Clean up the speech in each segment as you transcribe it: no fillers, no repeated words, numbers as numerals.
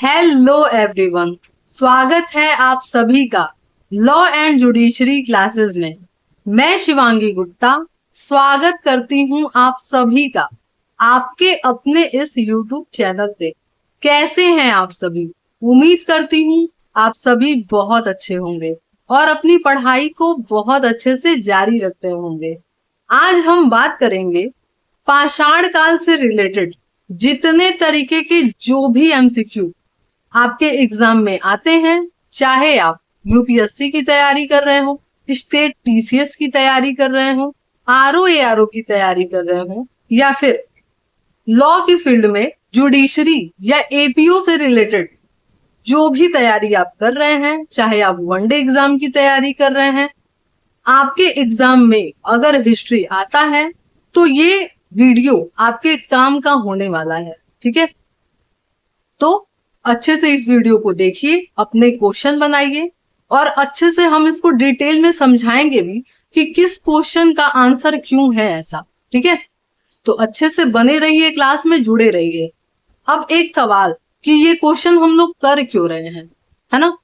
Hello everyone, स्वागत है आप सभी का लॉ एंड जुडिशरी क्लासेस में। मैं शिवांगी गुप्ता स्वागत करती हूं आप सभी का आपके अपने इस यूट्यूब चैनल पे। कैसे हैं आप सभी? उम्मीद करती हूं आप सभी बहुत अच्छे होंगे और अपनी पढ़ाई को बहुत अच्छे से जारी रखते होंगे। आज हम बात करेंगे पाषाण काल से रिलेटेड जितने तरीके के जो भी एमसीक्यू आपके एग्जाम में आते हैं, चाहे आप यूपीएससी की तैयारी कर रहे हो, स्टेट पीसीएस की तैयारी कर रहे हो, आरओ की तैयारी कर रहे हो, या फिर लॉ की फील्ड में जुडिशरी या एपीओ से रिलेटेड जो भी तैयारी आप कर रहे हैं, चाहे आप वनडे एग्जाम की तैयारी कर रहे हैं, आपके एग्जाम में अगर हिस्ट्री आता है तो ये वीडियो आपके काम का होने वाला है। ठीक है, तो अच्छे से इस वीडियो को देखिए, अपने क्वेश्चन बनाइए और अच्छे से हम इसको डिटेल में समझाएंगे भी कि किस क्वेश्चन का आंसर क्यों है ऐसा। ठीक है, तो अच्छे से बने रहिए, क्लास में जुड़े रहिए। अब एक सवाल कि ये क्वेश्चन हम लोग कर क्यों रहे हैं, है ना?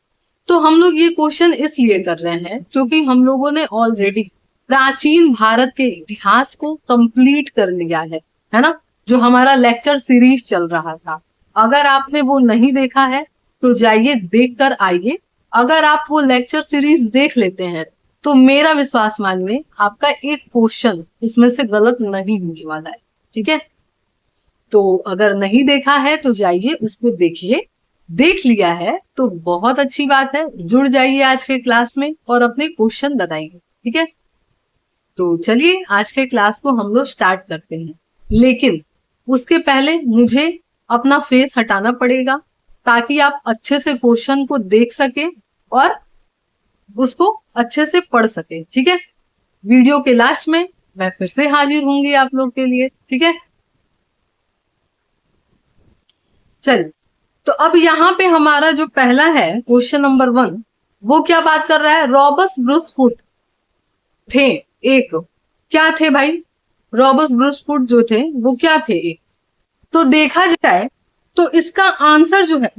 तो हम लोग ये क्वेश्चन इसलिए कर रहे हैं क्योंकि हम लोगों ने ऑलरेडी प्राचीन भारत के इतिहास को कंप्लीट कर लिया है ना? जो हमारा लेक्चर सीरीज चल रहा था, अगर आपने वो नहीं देखा है तो जाइए देख कर आइए। अगर आप वो लेक्चर सीरीज देख लेते हैं तो मेरा विश्वास मानिए आपका एक क्वेश्चन इसमें से गलत नहीं होने वाला है। ठीक है, तो अगर नहीं देखा है तो जाइए उसको देखिए, देख लिया है तो बहुत अच्छी बात है, जुड़ जाइए आज के क्लास में और अपने क्वेश्चन बताइए। ठीक है, तो चलिए आज के क्लास को हम लोग स्टार्ट करते हैं, लेकिन उसके पहले मुझे अपना फेस हटाना पड़ेगा ताकि आप अच्छे से क्वेश्चन को देख सके और उसको अच्छे से पढ़ सके। ठीक है, वीडियो के लास्ट में मैं फिर से हाजिर होंगी आप लोग के लिए। ठीक है, चलिए, तो अब यहाँ पे हमारा जो पहला है क्वेश्चन नंबर 1, वो क्या बात कर रहा है? रॉबर्ट ब्रूस फुट थे एक, क्या थे भाई? रॉबर्ट ब्रूस फुट जो थे वो क्या थे? एक। तो देखा जाए तो इसका आंसर जो है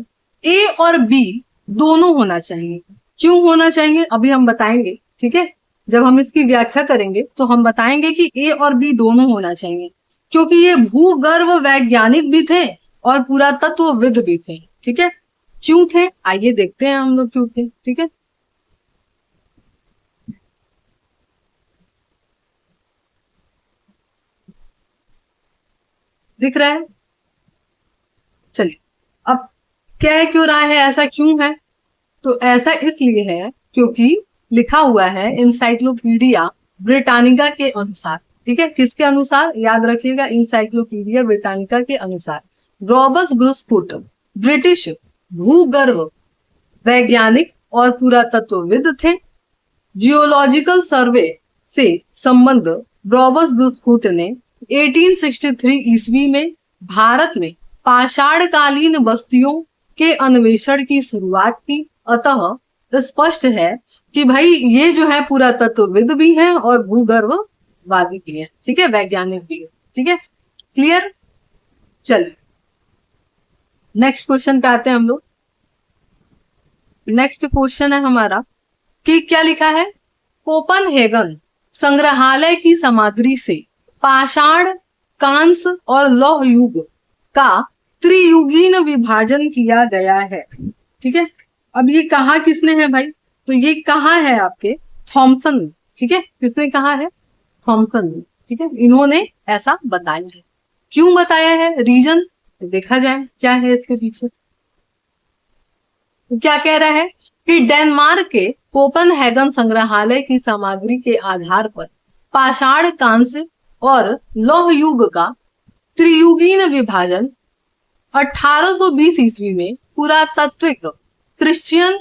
ए और बी दोनों होना चाहिए। क्यों होना चाहिए अभी हम बताएंगे। ठीक है, जब हम इसकी व्याख्या करेंगे तो हम बताएंगे कि ए और बी दोनों होना चाहिए, क्योंकि ये भूगर्भ वैज्ञानिक भी थे और पुरातत्वविद भी थे। ठीक है, क्यों थे आइए देखते हैं हम लोग क्यों थे। ठीक है, दिख रहा है? चलिए, अब कह क्यों रहा है, ऐसा क्यों है? तो ऐसा इसलिए है क्योंकि लिखा हुआ है इंसाइक्लोपीडिया ब्रिटानिका के अनुसार। ठीक है, किसके अनुसार? याद रखिएगा, इंसाइक्लोपीडिया ब्रिटानिका के अनुसार रॉबर्ट ब्रूस फुट ब्रिटिश भूगर्भ वैज्ञानिक और पुरातत्वविद थे। जियोलॉजिकल सर्वे से संबंध रॉबर्ट ब्रूस फुट ने 1863 ईस्वी में भारत में पाषाण कालीन बस्तियों के अन्वेषण की शुरुआत की। अतः स्पष्ट है कि भाई ये जो है पुरातत्वविद भी हैं और भूगर्भवादी भी हैं। ठीक है, वैज्ञानिक भी है। ठीक है, क्लियर? चलिए नेक्स्ट क्वेश्चन पे आते हैं हम लोग। नेक्स्ट क्वेश्चन है हमारा कि क्या लिखा है? कोपनहेगन संग्रहालय की सामग्री से पाषाण, कांस और लौह युग का त्रियुगीन विभाजन किया गया है। ठीक है, अब ये कहा किसने है भाई? तो ये कहा है आपके थॉमसन ने। ठीक है, किसने कहा है? थॉमसन ने। ठीक है, इन्होंने ऐसा बताया है। क्यों बताया है? रीजन देखा जाए क्या है इसके पीछे। तो क्या कह रहा है कि डेनमार्क के कोपनहेगन संग्रहालय की सामग्री के आधार पर पाषाण, कांस्य और लौह युग का त्रियुगीन विभाजन 1820 ईस्वी में पुरातात्विक क्रिश्चियन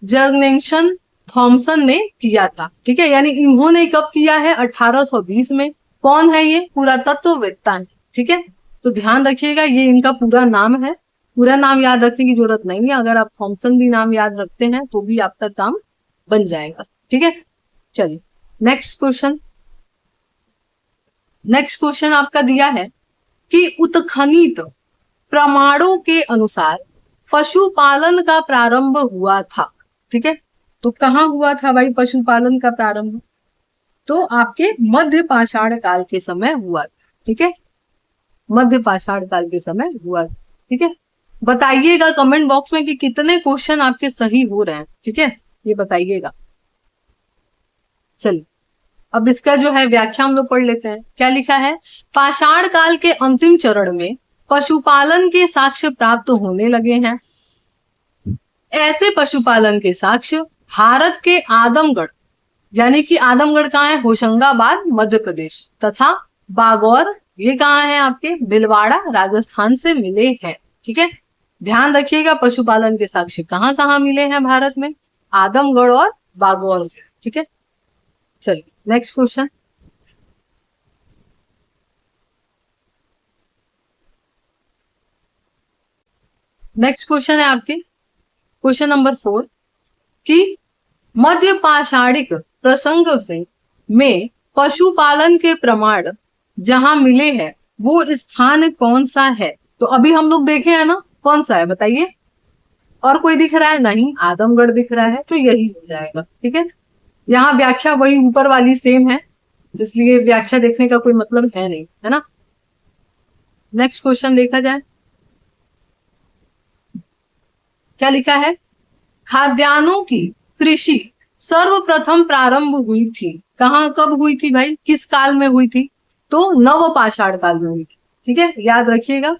जर्नेशन थॉमसन ने किया था। ठीक है, यानी इन्होंने कब किया है? 1820 में। कौन है ये? पुरातत्ववेत्ता है। ठीक है, तो ध्यान रखिएगा ये इनका पूरा नाम है। पूरा नाम याद रखने की जरूरत नहीं है, अगर आप थॉमसन भी नाम याद रखते हैं तो भी आपका काम बन जाएगा। ठीक है, चलिए नेक्स्ट क्वेश्चन। नेक्स्ट क्वेश्चन आपका दिया है कि उत्खनित प्रमाणों के अनुसार पशुपालन का प्रारंभ हुआ था। ठीक है, तो कहाँ हुआ था भाई पशुपालन का प्रारंभ? तो आपके मध्य पाषाण काल के समय हुआ। ठीक है, मध्य पाषाण काल के समय हुआ। ठीक है, बताइएगा कमेंट बॉक्स में कि कितने क्वेश्चन आपके सही हो रहे हैं। ठीक है, ये बताइएगा। चलिए अब इसका जो है व्याख्या हम लोग पढ़ लेते हैं। क्या लिखा है? पाषाण काल के अंतिम चरण में पशुपालन के साक्ष्य प्राप्त होने लगे हैं। ऐसे पशुपालन के साक्ष्य भारत के आदमगढ़, यानी कि आदमगढ़ कहाँ है? होशंगाबाद मध्य प्रदेश, तथा बागौर, ये कहाँ है? आपके भीलवाड़ा राजस्थान से मिले हैं। ठीक है, ध्यान रखिएगा पशुपालन के साक्ष्य कहाँ कहाँ मिले हैं भारत में? आदमगढ़ और बागौर से। ठीक है, चलिए नेक्स्ट क्वेश्चन। नेक्स्ट क्वेश्चन है आपके क्वेश्चन नंबर 4 कि मध्य पाषाणिक प्रसंग से में पशुपालन के प्रमाण जहां मिले हैं वो स्थान कौन सा है? तो अभी हम लोग देखे हैं ना, कौन सा है बताइए? और कोई दिख रहा है? नहीं, आदमगढ़ दिख रहा है, तो यही हो जाएगा। ठीक है, यहाँ व्याख्या वही ऊपर वाली सेम है, इसलिए व्याख्या देखने का कोई मतलब है नहीं, है ना। नेक्स्ट क्वेश्चन देखा जाए, क्या लिखा है? खाद्यान्नों की कृषि सर्वप्रथम प्रारंभ हुई थी। कहाँ, कब हुई थी भाई? किस काल में हुई थी? तो नव पाषाण काल में हुई थी। ठीक है, याद रखिएगा,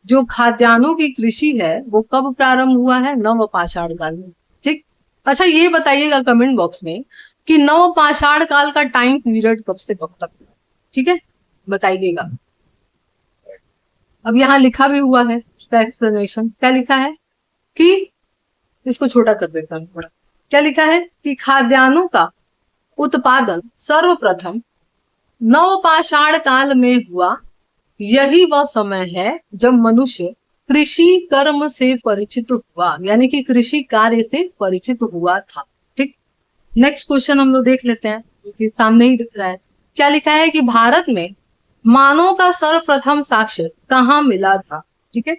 जो खाद्यान्नों की कृषि है वो कब प्रारंभ हुआ है? नव पाषाण काल में। ठीक, अच्छा ये बताइएगा कमेंट बॉक्स में कि नव पाषाण काल का टाइम पीरियड कब से कब तक? ठीक है, बताइएगा। अब यहाँ लिखा भी हुआ है इसका एक्सप्लेनेशन। क्या लिखा है कि, इसको छोटा कर देता हूँ थोड़ा। क्या लिखा है कि खाद्यान्नों का उत्पादन सर्वप्रथम नवपाषाण काल में हुआ। यही वह समय है जब मनुष्य कृषि कर्म से परिचित हुआ, यानी कि कृषि कार्य से परिचित हुआ था। ठीक, नेक्स्ट क्वेश्चन हम लोग देख लेते हैं, क्योंकि सामने ही दिख रहा है। क्या लिखा है कि भारत में मानव का सर्वप्रथम साक्ष्य कहाँ मिला था? ठीक है,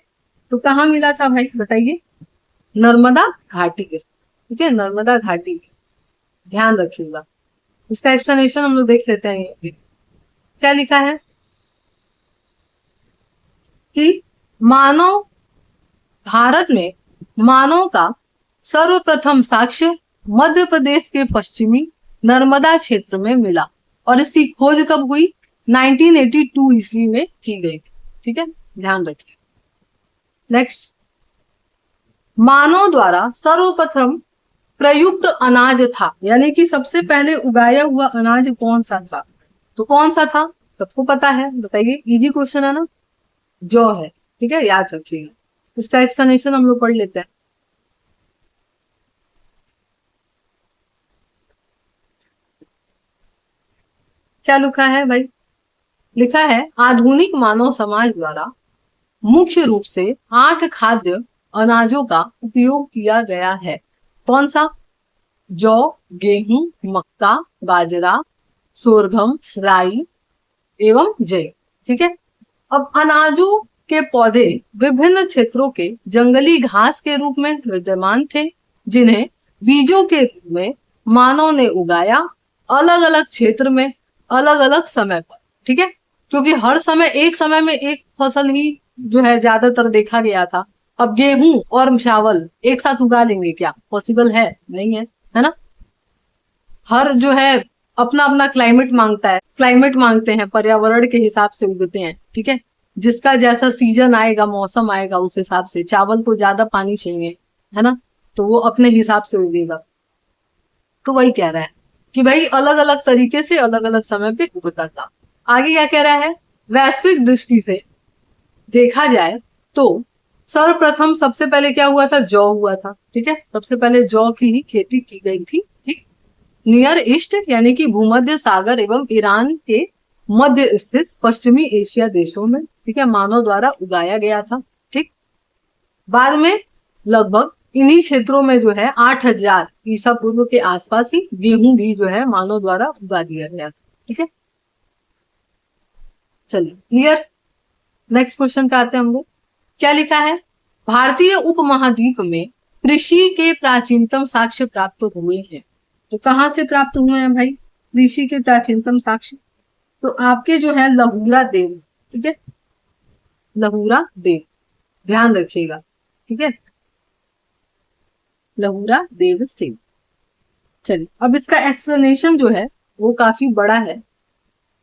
तो कहाँ मिला था भाई बताइए? नर्मदा घाटी के। ठीक है, नर्मदा घाटी, ध्यान रखिएगा। इसका एक्सप्लेनेशन हम लोग देख लेते हैं। क्या लिखा है कि मानव, भारत में मानव का सर्वप्रथम साक्ष्य मध्य प्रदेश के पश्चिमी नर्मदा क्षेत्र में मिला, और इसकी खोज कब हुई? 1982 ईस्वी में की गई थी। ठीक है, ध्यान रखिए। नेक्स्ट, मानव द्वारा सर्वप्रथम प्रयुक्त अनाज था, यानी कि सबसे पहले उगाया हुआ अनाज कौन सा था? तो कौन सा था? सबको पता है, बताइए। इजी क्वेश्चन है ना, जौ है। ठीक है, याद रखिएगा। इसका एक्सप्लेनेशन हम लोग पढ़ लेते हैं। क्या लिखा है भाई? लिखा है आधुनिक मानव समाज द्वारा मुख्य रूप से 8 खाद्य अनाजों का उपयोग किया गया है। कौन सा? जौ, गेहूं, मक्का, बाजरा, सोरगम, राई एवं जय। ठीक है, अब अनाजों के पौधे विभिन्न क्षेत्रों के जंगली घास के रूप में विद्यमान थे, जिन्हें बीजों के रूप में मानव ने उगाया, अलग अलग क्षेत्र में अलग अलग समय पर। ठीक है, क्योंकि हर समय एक समय में एक फसल ही जो है ज्यादातर देखा गया था। अब गेहूं और चावल एक साथ उगा लेंगे क्या? पॉसिबल है? नहीं है, है ना। हर जो है अपना अपना क्लाइमेट मांगता है, क्लाइमेट मांगते हैं, पर्यावरण के हिसाब से उगते हैं। ठीक है, जिसका जैसा सीजन आएगा, मौसम आएगा, उस हिसाब से। चावल को ज्यादा पानी चाहिए, है ना, तो वो अपने हिसाब से उगेगा। तो वही कह रहा है कि भाई अलग अलग तरीके से अलग अलग समय पे उगता था। आगे क्या कह रहा है? वैश्विक दृष्टि से देखा जाए तो सर्वप्रथम सबसे पहले क्या हुआ था? जौ हुआ था। ठीक है, सबसे पहले जौ की ही खेती की गई थी। ठीक, नियर ईस्ट यानी कि भूमध्य सागर एवं ईरान के मध्य स्थित पश्चिमी एशिया देशों में, ठीक है, मानव द्वारा उगाया गया था। ठीक, बाद में लगभग इन्हीं क्षेत्रों में जो है 8000 ईसा पूर्व के आसपास ही गेहूं भी जो है मानव द्वारा उगा दिया गया था। ठीक है, चलिए क्लियर। नेक्स्ट क्वेश्चन पे आते हैं हम लोग। क्या लिखा है भारतीय उपमहाद्वीप में कृषि के प्राचीनतम साक्ष्य प्राप्त हुए हैं। तो कहाँ से प्राप्त हुए हैं भाई कृषि के प्राचीनतम साक्ष्य? तो आपके जो है लहुरा देव, ठीक है, लहुरा देव, ध्यान रखिएगा, ठीक है, लहुरा देव सिंह। चलिए अब इसका एक्सप्लेनेशन जो है वो काफी बड़ा है,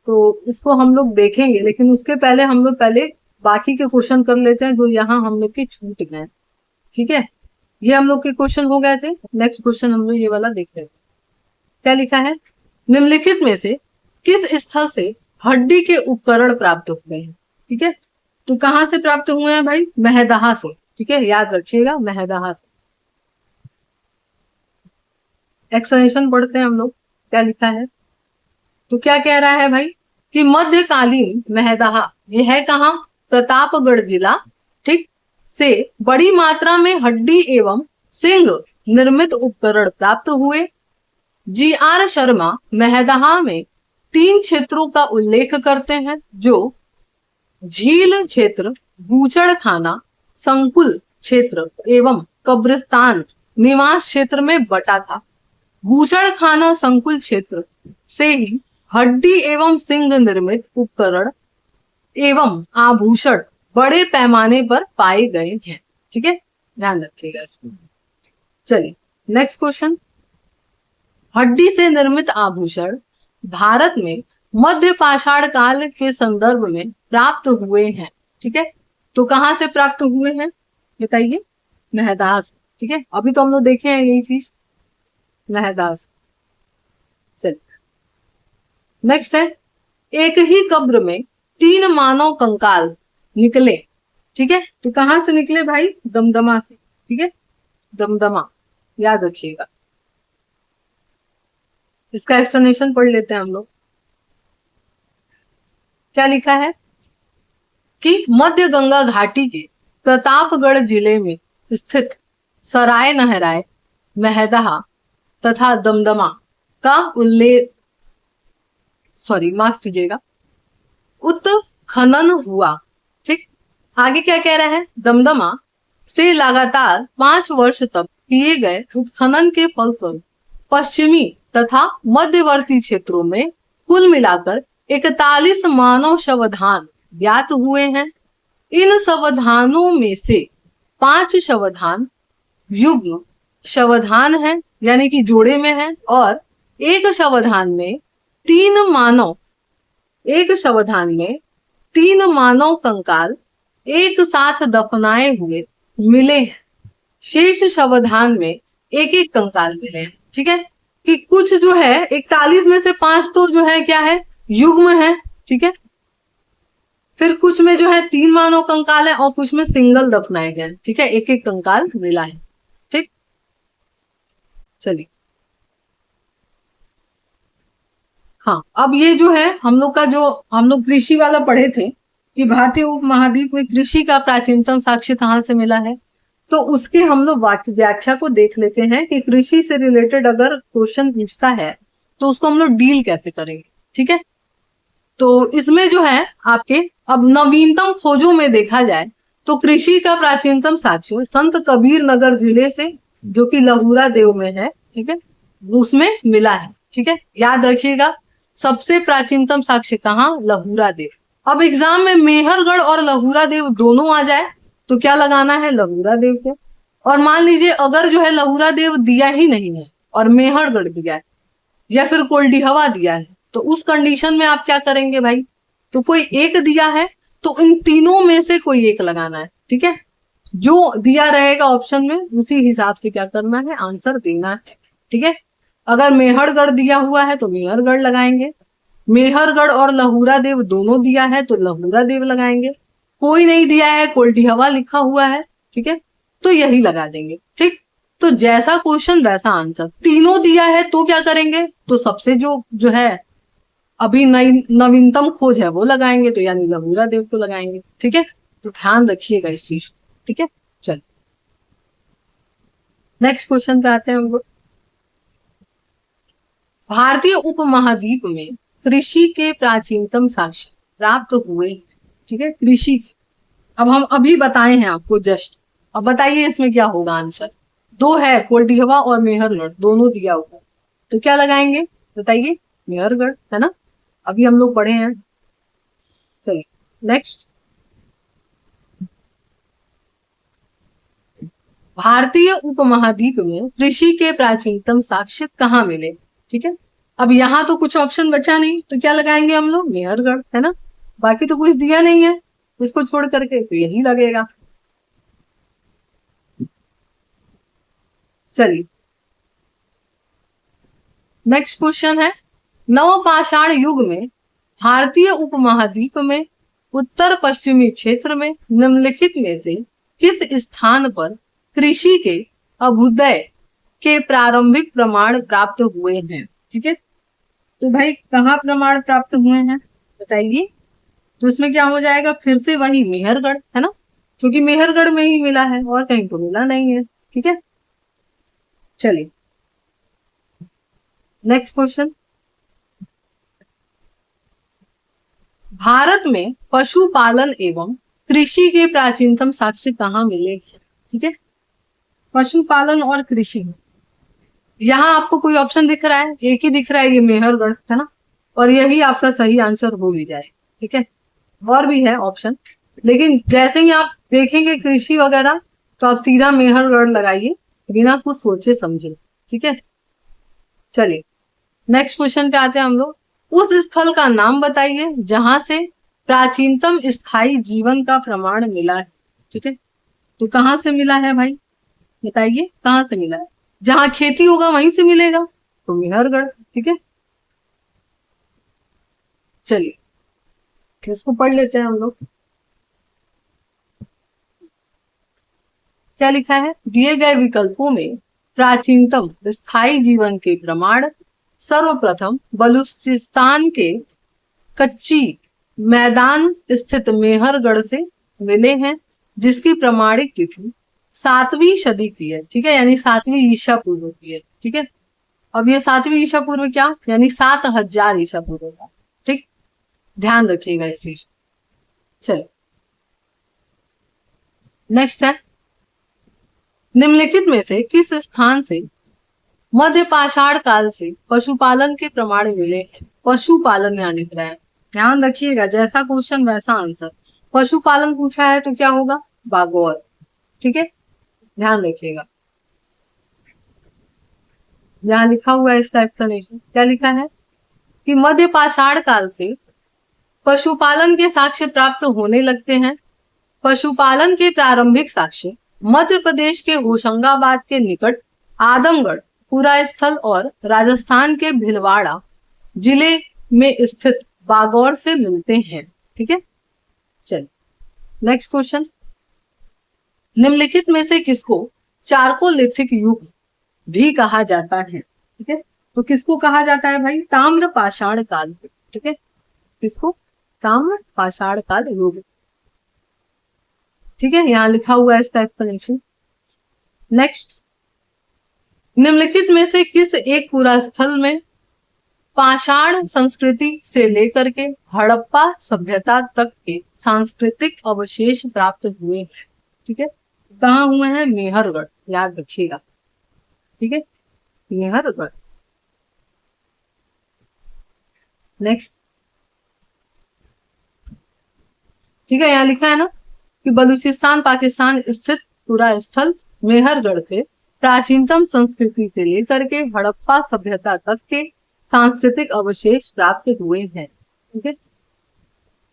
तो इसको हम लोग देखेंगे, लेकिन उसके पहले हम लोग पहले बाकी के क्वेश्चन कर लेते हैं जो यहाँ हम लोग के छूट गए। ठीक है, ये हम लोग के क्वेश्चन हो गए थे। नेक्स्ट क्वेश्चन हम लोग ये वाला देख रहे हैं। क्या लिखा है? निम्नलिखित में से किस स्थल से हड्डी के उपकरण प्राप्त हुए हैं? ठीक है, तो कहाँ से प्राप्त हुए हैं भाई? महदाहा से। ठीक है, याद रखिएगा, महदाहा से। एक्सप्लेनेशन पढ़ते हैं हम लोग, क्या लिखा है। तो क्या कह रहा है भाई कि मध्यकालीन महदाहा, ये है कहाँ? प्रतापगढ़ जिला, ठीक, से बड़ी मात्रा में हड्डी एवं सिंग निर्मित उपकरण प्राप्त हुए। जी.आर. शर्मा महदाहा में 3 क्षेत्रों का उल्लेख करते हैं जो झील क्षेत्र, बूचड़ खाना, संकुल क्षेत्र एवं कब्रिस्तान निवास क्षेत्र में बटा था। बूचड़ खाना संकुल क्षेत्र से ही हड्डी एवं सिंग निर्मित उपकरण एवं आभूषण बड़े पैमाने पर पाए गए हैं। ठीक है, ध्यान रखिएगा इसको। चलिए नेक्स्ट क्वेश्चन। हड्डी से निर्मित आभूषण भारत में मध्य पाषाण काल के संदर्भ में प्राप्त हुए हैं। ठीक है, तो कहाँ से प्राप्त हुए हैं बताइए? महदाहा से। ठीक है, अभी तो हम लोग देखे हैं यही चीज, महदाहा से। चलिए नेक्स्ट है, एक ही कब्र में 3 मानव कंकाल निकले। ठीक है, तो कहाँ से निकले भाई? दमदमा से। ठीक है, दमदमा, याद रखिएगा। इसका एक्सप्लेनेशन पढ़ लेते हैं हम लोग। क्या लिखा है कि मध्य गंगा घाटी के प्रतापगढ़ जिले में स्थित सराय नहराय, महदाहा तथा दमदमा का उल्लेख, माफ कीजिएगा, उत्खनन हुआ। ठीक, आगे क्या कह रहा है? दमदमा से लगातार 5 वर्ष तक किए गए उत्खनन के फलस्वरूप पश्चिमी तथा मध्यवर्ती क्षेत्रों में कुल मिलाकर 41 मानव शवधान ज्ञात हुए हैं। इन शवधानों में से 5 शवधान युग्म शवधान है, यानी कि जोड़े में है, और एक शवधान में 3 मानव कंकाल एक साथ दफनाए हुए मिले हैं। शेष शवधान में एक एक कंकाल मिले हैं। ठीक है, कि कुछ जो है 41 में से 5 तो जो है क्या है? युग्म है। ठीक है, फिर कुछ में जो है 3 मानव कंकाल है और कुछ में सिंगल दफनाए गए। ठीक है, एक एक कंकाल मिला है। ठीक, चलिए हाँ, अब ये जो है हम लोग का, जो हम लोग कृषि वाला पढ़े थे कि भारतीय उपमहाद्वीप में कृषि का प्राचीनतम साक्ष्य कहाँ से मिला है, तो उसके हम लोग व्याख्या को देख लेते हैं कि कृषि से रिलेटेड अगर क्वेश्चन पूछता है तो उसको हम लोग डील कैसे करेंगे। ठीक है, तो इसमें जो है आपके अब नवीनतम खोजों में देखा जाए तो कृषि का प्राचीनतम साक्ष्य संत कबीर नगर जिले से, जो कि लहुरा देव में है, ठीक है, उसमें मिला है। ठीक है, याद रखिएगा, सबसे प्राचीनतम साक्ष्य कहाँ? लहुरा देव। अब एग्जाम में मेहरगढ़ और लहुरा देव दोनों आ जाए तो क्या लगाना है? लहुरा देव को। और मान लीजिए अगर जो है लहुरा देव दिया ही नहीं है और मेहरगढ़ दिया है या फिर कोल्डिहवा दिया है, तो उस कंडीशन में आप क्या करेंगे भाई? तो कोई एक दिया है तो इन तीनों में से कोई एक लगाना है। ठीक है, जो दिया रहेगा ऑप्शन में उसी हिसाब से क्या करना है? आंसर देना है। ठीक है, अगर मेहरगढ़ दिया हुआ है तो मेहरगढ़ लगाएंगे, मेहरगढ़ और लहुरा देव दोनों दिया है तो लहुरा देव लगाएंगे, कोई नहीं दिया है, कोल्डिहवा लिखा हुआ है, ठीक है, तो यही लगा देंगे। ठीक, तो जैसा क्वेश्चन वैसा आंसर। तीनों दिया है तो क्या करेंगे? तो सबसे जो है अभी नवीनतम खोज है वो लगाएंगे, तो यानी लहुरा देव को लगाएंगे। ठीक है, तो ध्यान रखिएगा इस चीज को। ठीक है, चलिए नेक्स्ट क्वेश्चन पे आते हैं हम लोग। भारतीय उपमहाद्वीप में कृषि के प्राचीनतम साक्ष्य प्राप्त हुए। ठीक है, कृषि अब हम अभी बताए हैं आपको जस्ट। अब बताइए इसमें क्या होगा आंसर। दो है, कोल्टिहवा और मेहरगढ़ दोनों दिया हुआ है, तो क्या लगाएंगे बताइए, मेहरगढ़ है ना, अभी हम लोग पढ़े हैं। चलिए नेक्स्ट, भारतीय उपमहाद्वीप में कृषि के प्राचीनतम साक्ष्य कहाँ मिले। ठीक है, अब यहाँ तो कुछ ऑप्शन बचा नहीं, तो क्या लगाएंगे हम लोग, मेहरगढ़ है ना, बाकी तो कुछ दिया नहीं है, इसको छोड़ करके तो यही लगेगा। चलिए नेक्स्ट क्वेश्चन है, नवपाषाण युग में भारतीय उपमहाद्वीप में उत्तर पश्चिमी क्षेत्र में निम्नलिखित में से किस स्थान पर कृषि के अभ्युदय के प्रारंभिक प्रमाण प्राप्त हुए हैं। ठीक है, तो भाई कहाँ प्रमाण प्राप्त हुए हैं बताइए, तो इसमें क्या हो जाएगा, फिर से वही मेहरगढ़ है ना, क्योंकि मेहरगढ़ में ही मिला है और कहीं तो मिला नहीं है। ठीक है, चलिए नेक्स्ट क्वेश्चन, भारत में पशुपालन एवं कृषि के प्राचीनतम साक्ष्य कहाँ मिले। ठीक है, पशुपालन और कृषि, यहाँ आपको कोई ऑप्शन दिख रहा है, एक ही दिख रहा है, ये मेहरगढ़ है ना, और यही आपका सही आंसर हो भी जाए। ठीक है, और भी है ऑप्शन, लेकिन जैसे ही आप देखेंगे कृषि वगैरह तो आप सीधा मेहरगढ़ लगाइए बिना कुछ सोचे समझे। ठीक है, चलिए नेक्स्ट क्वेश्चन पे आते हैं हम लोग, उस स्थल का नाम बताइए जहां से प्राचीनतम स्थायी जीवन का प्रमाण मिला है। ठीक है, तो कहाँ से मिला है भाई बताइए, कहाँ से मिला है, जहां खेती होगा वहीं से मिलेगा, तो मेहरगढ़। ठीक है, चलिए इसको पढ़ लेते हैं हम लोग, क्या लिखा है, दिए गए विकल्पों में प्राचीनतम स्थायी जीवन के प्रमाण सर्वप्रथम बलूचिस्तान के कच्ची मैदान स्थित मेहरगढ़ से मिले हैं, जिसकी प्रमाणिक तिथि 7वीं सदी की है। ठीक है, यानी 7वीं ईसा पूर्व की है। ठीक है, अब ये 7वीं ईसा पूर्व क्या, यानी 7000 ईसा पूर्व का। ठीक, ध्यान रखिएगा इस चीज। चलो नेक्स्ट है, निम्नलिखित में से किस स्थान से मध्य पाषाण काल से पशुपालन के प्रमाण मिले हैं। पशुपालन यहाँ लिख रहा है, ध्यान रखिएगा, जैसा क्वेश्चन वैसा आंसर। पशुपालन पूछा है तो क्या होगा, बागौर। ठीक है, ध्यान रखिएगा, यहाँ लिखा हुआ है इसका एक्सप्लेनेशन, क्या लिखा है कि मध्य पाषाण काल से पशुपालन के साक्ष्य प्राप्त होने लगते हैं। पशुपालन के प्रारंभिक साक्ष्य मध्य प्रदेश के होशंगाबाद के निकट आदमगढ़ पुरा स्थल और राजस्थान के भीलवाड़ा जिले में स्थित बागौर से मिलते हैं। ठीक है, चलिए नेक्स्ट क्वेश्चन, निम्नलिखित में से किसको चारकोलिथिक युग भी कहा जाता है। ठीक है, तो किसको कहा जाता है भाई, ताम्र पाषाण काल। ठीक है, किसको, ताम्र पाषाण काल युग। ठीक है, यहाँ लिखा हुआ है इसका एक्सप्लेनेशन। नेक्स्ट, निम्नलिखित में से किस एक पुरा स्थल में पाषाण संस्कृति से लेकर के हड़प्पा सभ्यता तक के सांस्कृतिक अवशेष प्राप्त हुए हैं। ठीक है, कहाँ हुए हैं, मेहरगढ़, याद रखिएगा। ठीक है, मेहरगढ़। नेक्स्ट, ठीक है, यहाँ लिखा है ना कि बलूचिस्तान पाकिस्तान स्थित पुरा स्थल मेहरगढ़ से प्राचीनतम संस्कृति से लेकर के हड़प्पा सभ्यता तक के सांस्कृतिक अवशेष प्राप्त हुए हैं। ठीक है,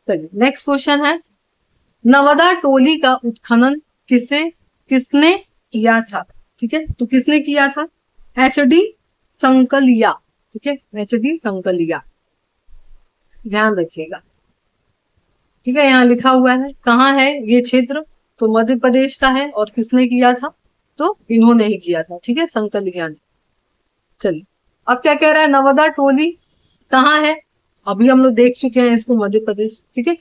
चलिए नेक्स्ट क्वेश्चन है, नवदा टोली का उत्खनन किसने किया था। ठीक है, तो किसने किया था, एच.डी. संकलिया। ठीक है, एच.डी. संकलिया, ध्यान रखिएगा। ठीक है, यहाँ लिखा हुआ है कहाँ है ये क्षेत्र, तो मध्य प्रदेश का है, और किसने किया था, तो इन्होंने ही किया था। ठीक है, संकलिया ने। चलिए अब क्या कह रहा है, नवदा टोली कहाँ है, अभी हम लोग देख चुके हैं इसको, मध्य प्रदेश। ठीक है,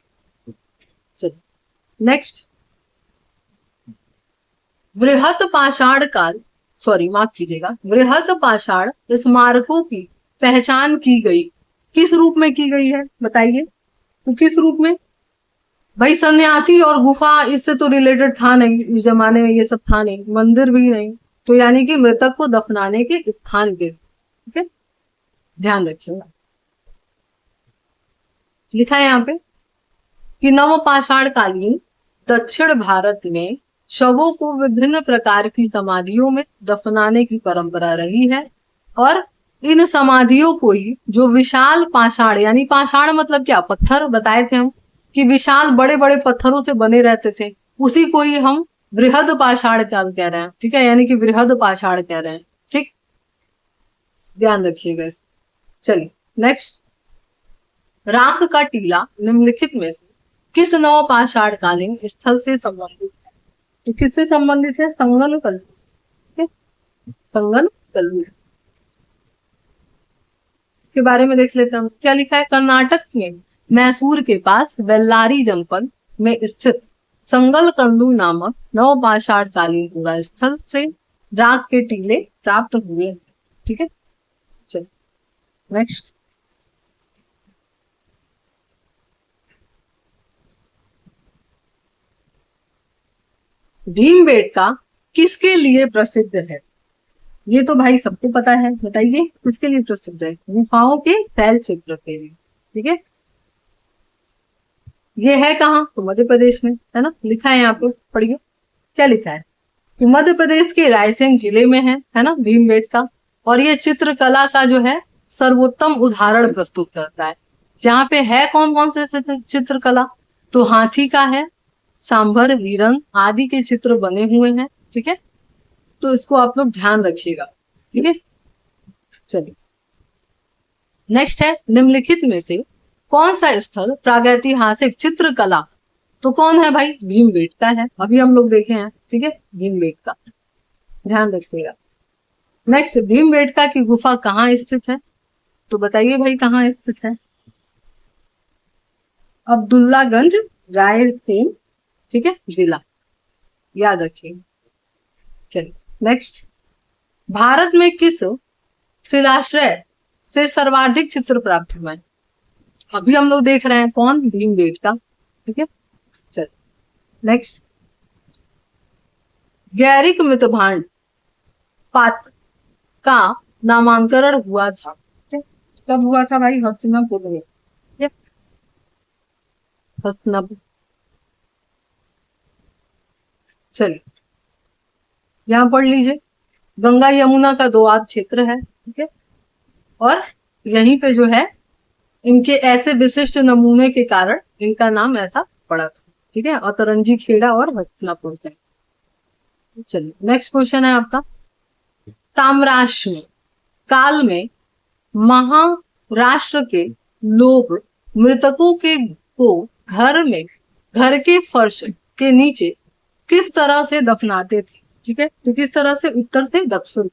चलिए नेक्स्ट, वृहत पाषाण काल, सॉरी माफ कीजिएगा, वृहत पाषाण स्मारकों की पहचान की गई किस रूप में की गई है बताइए, तो किस रूप में, भाई सन्यासी और गुफा इससे तो रिलेटेड था नहीं, इस जमाने में ये सब था नहीं, मंदिर भी नहीं, तो यानी कि मृतक को दफनाने के स्थान के, ठीक है, ध्यान रखिएगा। लिखा है यहाँ पे कि नवपाषाण कालीन दक्षिण भारत में शवों को विभिन्न प्रकार की समाधियों में दफनाने की परंपरा रही है, और इन समाधियों को ही जो विशाल पाषाण, यानी पाषाण मतलब क्या, पत्थर बताए थे हम कि विशाल बड़े बड़े पत्थरों से बने रहते थे, उसी को ही हम बृहद पाषाण काल कह रहे हैं, ठीक है, यानी कि बृहद पाषाण कह रहे हैं, ठीक, ध्यान रखिएगा इस। चलिए नेक्स्ट, राख का टीला निम्नलिखित में किस नवपाषाण कालीन स्थल से संबंधित है? तो किससे संबंधित है? संगन कल्लू, ठीक है, संगन कल्लू, इसके बारे में देख लेते हैं क्या लिखा है। कर्नाटक में मैसूर के पास बेल्लारी जनपद में स्थित संगल कल्लू नामक नवपाषाण कालीन पूरा स्थल से राख के टीले प्राप्त हुए, ठीक है। चलिए नेक्स्ट, भीमबेटका किसके लिए प्रसिद्ध है? ये तो भाई सबको पता है, बताइए किसके लिए प्रसिद्ध है? गुफाओं के शैल चित्र के लिए, ठीक है। ये है कहाँ? तो मध्य प्रदेश में, है ना, लिखा है यहाँ पे, पढ़िए क्या लिखा है कि मध्य प्रदेश के रायसेन जिले में है ना भीमबेटका, और ये चित्रकला का जो है सर्वोत्तम उदाहरण प्रस्तुत करता है। यहाँ पे है कौन कौन से चित्रकला? तो हाथी का है, सांभर, हिरण आदि के चित्र बने हुए हैं, ठीक है, तो इसको आप लोग ध्यान रखिएगा, ठीक है। चलिए नेक्स्ट है, निम्नलिखित में से कौन सा स्थल प्रागैतिहासिक चित्रकला, तो कौन है भाई? भीमबेटका है, अभी हम लोग देखे हैं, ठीक है, भीमबेटका, ध्यान रखिएगा। नेक्स्ट, भीमबेटका की गुफा कहाँ स्थित है? तो बताइए भाई कहाँ स्थित है? अब्दुल्लागंज, रायसेन, ठीक है, जिला, याद रखिए। चलिए नेक्स्ट, भारत में किस शिलाश्रय से सर्वाधिक चित्र प्राप्त हुए हैं? अभी हम लोग देख रहे हैं कौन? भीमबेटका, ठीक है। चलिए नेक्स्ट, गैरिक मितभांड पात्र का नामांकन हुआ था, कब हुआ था भाई? हस्तिनापुर में, हस्तिनापुर। चलिए यहाँ पढ़ लीजिए, गंगा यमुना का दोआब क्षेत्र है, ठीक है, और यहीं पे जो है इनके ऐसे विशिष्ट नमूने के कारण इनका नाम ऐसा पड़ा था, ठीक है, अतरंजी खेड़ा और हस्तिनापुर से। चलिए नेक्स्ट क्वेश्चन है आपका, ताम्राश्म काल में महाराष्ट्र के लोग मृतकों के को घर के फर्श के नीचे किस तरह से दफनाते थे, ठीक है, तो किस तरह से? उत्तर से दक्षिण।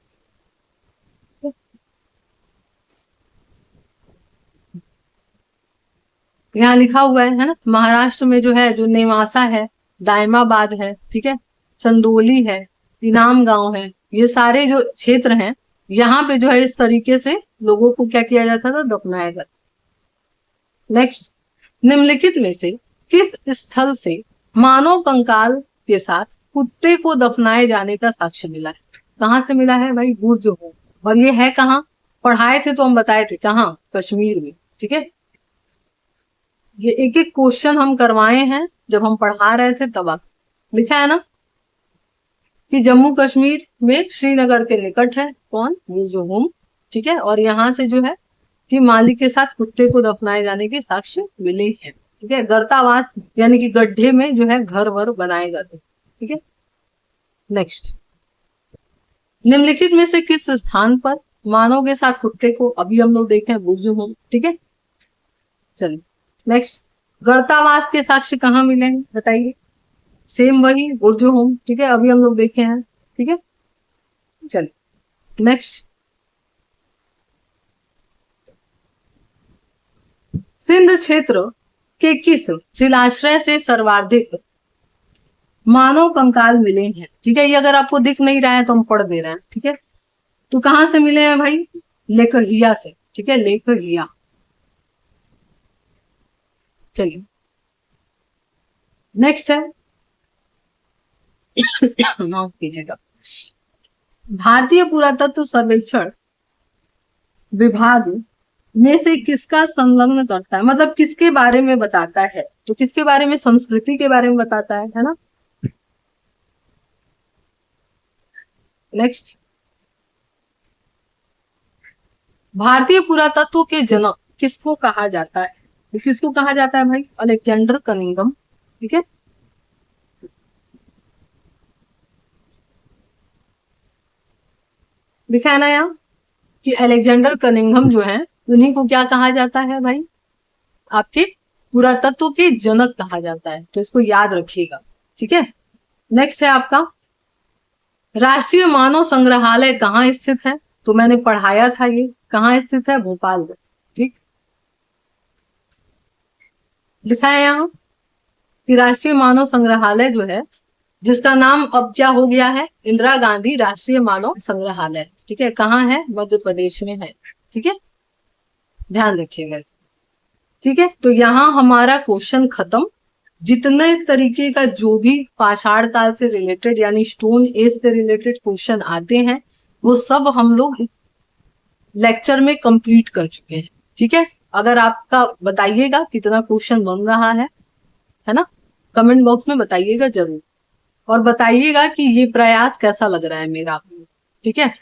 यहाँ लिखा हुआ है ना, महाराष्ट्र में जो है, जो नेवासा है, दायमाबाद है, ठीक है, चंदोली है, इनाम गांव है, ये सारे जो क्षेत्र हैं, यहाँ पे जो है इस तरीके से लोगों को क्या किया जाता था? दफनाया जाता। नेक्स्ट, निम्नलिखित में से किस स्थल से मानव कंकाल के साथ कुत्ते को दफनाए जाने का साक्ष्य मिला है? कहाँ से मिला है भाई? बुर्ज हो, और ये है कहाँ? पढ़ाए थे तो हम बताए थे, कहाँ? कश्मीर में, ठीक है। ये एक एक क्वेश्चन हम करवाए हैं जब हम पढ़ा रहे थे तब। लिखा है ना कि जम्मू कश्मीर में श्रीनगर के निकट है कौन? बुर्ज, ठीक है, और यहाँ से जो है कि मालिक के साथ कुत्ते को दफनाए जाने के साक्ष्य मिले हैं, ठीक है। गर्तावास यानी कि गड्ढे में जो है घर वर बनाए जाते, ठीक है। नेक्स्ट, निम्नलिखित में से किस स्थान पर मानव के साथ कुत्ते को, अभी हम लोग देखे बुर्ज, ठीक है। चलिए नेक्स्ट, गर्तावास के साक्ष्य कहाँ मिले हैं बताइए? सेम वही बुर्ज, ठीक है, अभी हम लोग देखे हैं, ठीक है। चलिए नेक्स्ट, सिंध क्षेत्र के किस शिलाश्रय से सर्वाधिक मानव कंकाल मिले हैं? ठीक है, ये अगर आपको दिख नहीं रहा है तो हम पढ़ दे रहे हैं, ठीक है। तो कहां से मिले हैं भाई? लेखहिया से, ठीक है, लेखहिया। चलिए नेक्स्ट है माफ कीजिएगा, भारतीय पुरातत्व सर्वेक्षण विभाग में से किसका संलग्न करता है, मतलब किसके बारे में बताता है, तो किसके बारे में, संस्कृति के बारे में बताता है ना। नेक्स्ट, भारतीय पुरातत्व के जनक किसको कहा जाता है, तो किसको कहा जाता है भाई, अलेक्जेंडर कनिंघम। ठीक है, लिखा है ना यहाँ कि अलेक्जेंडर कनिंघम जो है उन्हीं को क्या कहा जाता है भाई, आपके पुरातत्व के जनक कहा जाता है, तो इसको याद रखिएगा। ठीक है, नेक्स्ट है आपका, राष्ट्रीय मानव संग्रहालय कहाँ स्थित है, तो मैंने पढ़ाया था ये कहाँ स्थित है, भोपाल में। ठीक, लिखा है यहाँ कि राष्ट्रीय मानव संग्रहालय जो है, जिसका नाम अब क्या हो गया है, इंदिरा गांधी राष्ट्रीय मानव संग्रहालय। ठीक है, कहाँ है, मध्य प्रदेश में है। ठीक है, ध्यान रखिएगा। ठीक है, तो यहाँ हमारा क्वेश्चन खत्म। जितने तरीके का जो भी पाषाण काल से रिलेटेड यानी स्टोन एज से रिलेटेड क्वेश्चन आते हैं वो सब हम लोग इस लेक्चर में कंप्लीट कर चुके हैं। ठीक है, अगर आपका बताइएगा कितना क्वेश्चन बन रहा है ना, कमेंट बॉक्स में बताइएगा जरूर, और बताइएगा कि ये प्रयास कैसा लग रहा है मेरा। ठीक है,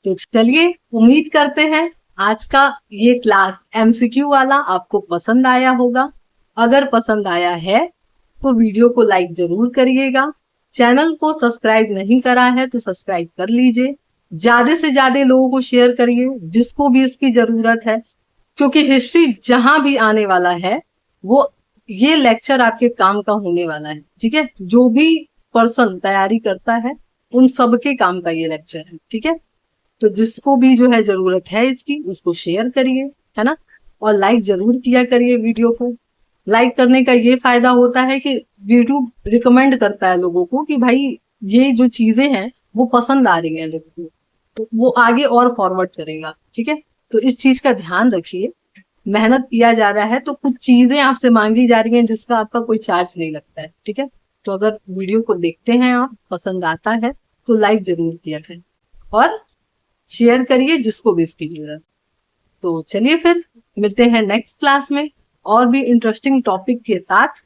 तो चलिए, उम्मीद करते हैं आज का ये क्लास एमसीक्यू वाला आपको पसंद आया होगा। अगर पसंद आया है तो वीडियो को लाइक जरूर करिएगा, चैनल को सब्सक्राइब नहीं करा है तो सब्सक्राइब कर लीजिए, ज्यादा से ज्यादा लोगों को शेयर करिए जिसको भी इसकी जरूरत है, क्योंकि हिस्ट्री जहां भी आने वाला है वो ये लेक्चर आपके काम का होने वाला है। ठीक है, जो भी पर्सन तैयारी करता है उन सबके काम का ये लेक्चर है। ठीक है, तो जिसको भी जो है जरूरत है इसकी उसको शेयर करिए, है ना, और लाइक जरूर किया करिए वीडियो को। लाइक करने का ये फायदा होता है कि यूट्यूब रिकमेंड करता है लोगों को कि भाई ये जो चीजें हैं वो पसंद आ रही है लोगों को, तो वो आगे और फॉरवर्ड करेगा। ठीक है, तो इस चीज का ध्यान रखिए। मेहनत किया जा रहा है तो कुछ चीजें आपसे मांगी जा रही हैं जिसका आपका कोई चार्ज नहीं लगता है। ठीक है, तो अगर वीडियो को देखते हैं आप, पसंद आता है तो लाइक जरूर किया करें और शेयर करिए जिसको भी इसकी जरूरत। तो चलिए फिर मिलते हैं नेक्स्ट क्लास में और भी इंटरेस्टिंग टॉपिक के साथ।